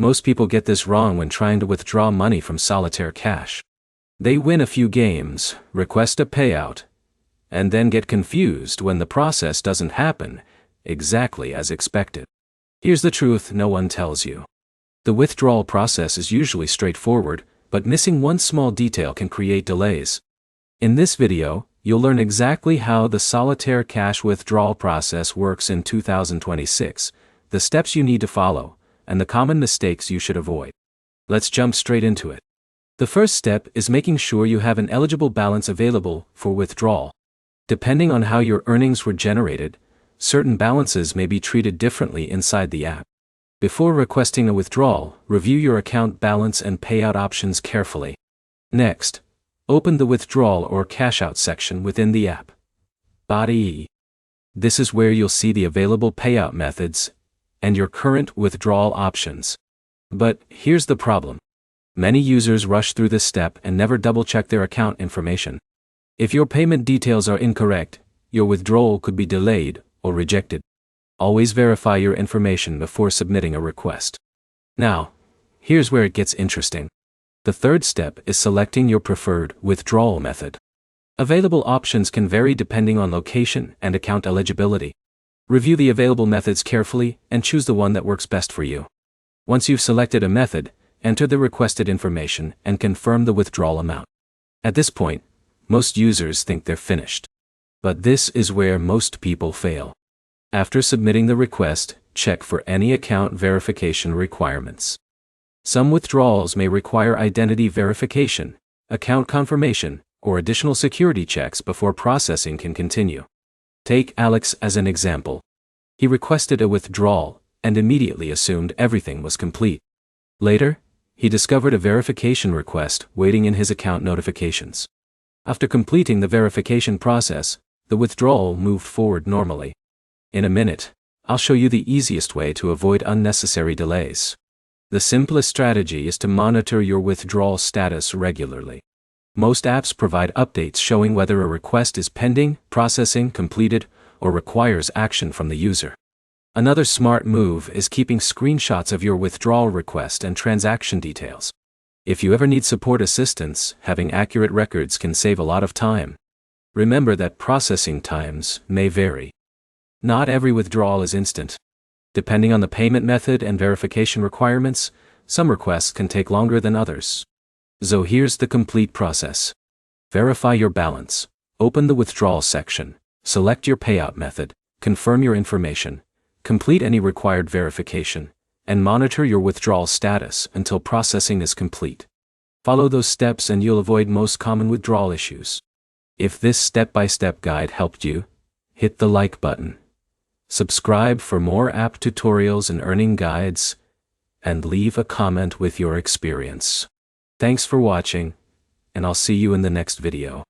Most people get this wrong when trying to withdraw money from Solitaire Cash. They win a few games, request a payout, and then get confused when the process doesn't happen exactly as expected. Here's the truth no one tells you. The withdrawal process is usually straightforward, but missing one small detail can create delays. In this video, you'll learn exactly how the Solitaire Cash withdrawal process works in 2026, the steps you need to follow, and the common mistakes you should avoid. Let's jump straight into it. The first step is making sure you have an eligible balance available for withdrawal. Depending on how your earnings were generated, certain balances may be treated differently inside the app. Before requesting a withdrawal, review your account balance and payout options carefully. Next, open the withdrawal or cash out section within the app. This is where you'll see the available payout methods and your current withdrawal options. But here's the problem. Many users rush through this step and never double-check their account information. If your payment details are incorrect, your withdrawal could be delayed or rejected. Always verify your information before submitting a request. Now, here's where it gets interesting. The third step is selecting your preferred withdrawal method. Available options can vary depending on location and account eligibility. Review the available methods carefully and choose the one that works best for you. Once you've selected a method, enter the requested information and confirm the withdrawal amount. At this point, most users think they're finished. But this is where most people fail. After submitting the request, check for any account verification requirements. Some withdrawals may require identity verification, account confirmation, or additional security checks before processing can continue. Take Alex as an example. He requested a withdrawal and immediately assumed everything was complete. Later, he discovered a verification request waiting in his account notifications. After completing the verification process, the withdrawal moved forward normally. In a minute, I'll show you the easiest way to avoid unnecessary delays. The simplest strategy is to monitor your withdrawal status regularly. Most apps provide updates showing whether a request is pending, processing, completed, or requires action from the user. Another smart move is keeping screenshots of your withdrawal request and transaction details. If you ever need support assistance, having accurate records can save a lot of time. Remember that processing times may vary. Not every withdrawal is instant. Depending on the payment method and verification requirements, some requests can take longer than others. So here's the complete process. Verify your balance. Open the withdrawal section. Select your payout method. Confirm your information. Complete any required verification. And monitor your withdrawal status until processing is complete. Follow those steps and you'll avoid most common withdrawal issues. If this step-by-step guide helped you, hit the like button. Subscribe for more app tutorials and earning guides, and leave a comment with your experience. Thanks for watching, and I'll see you in the next video.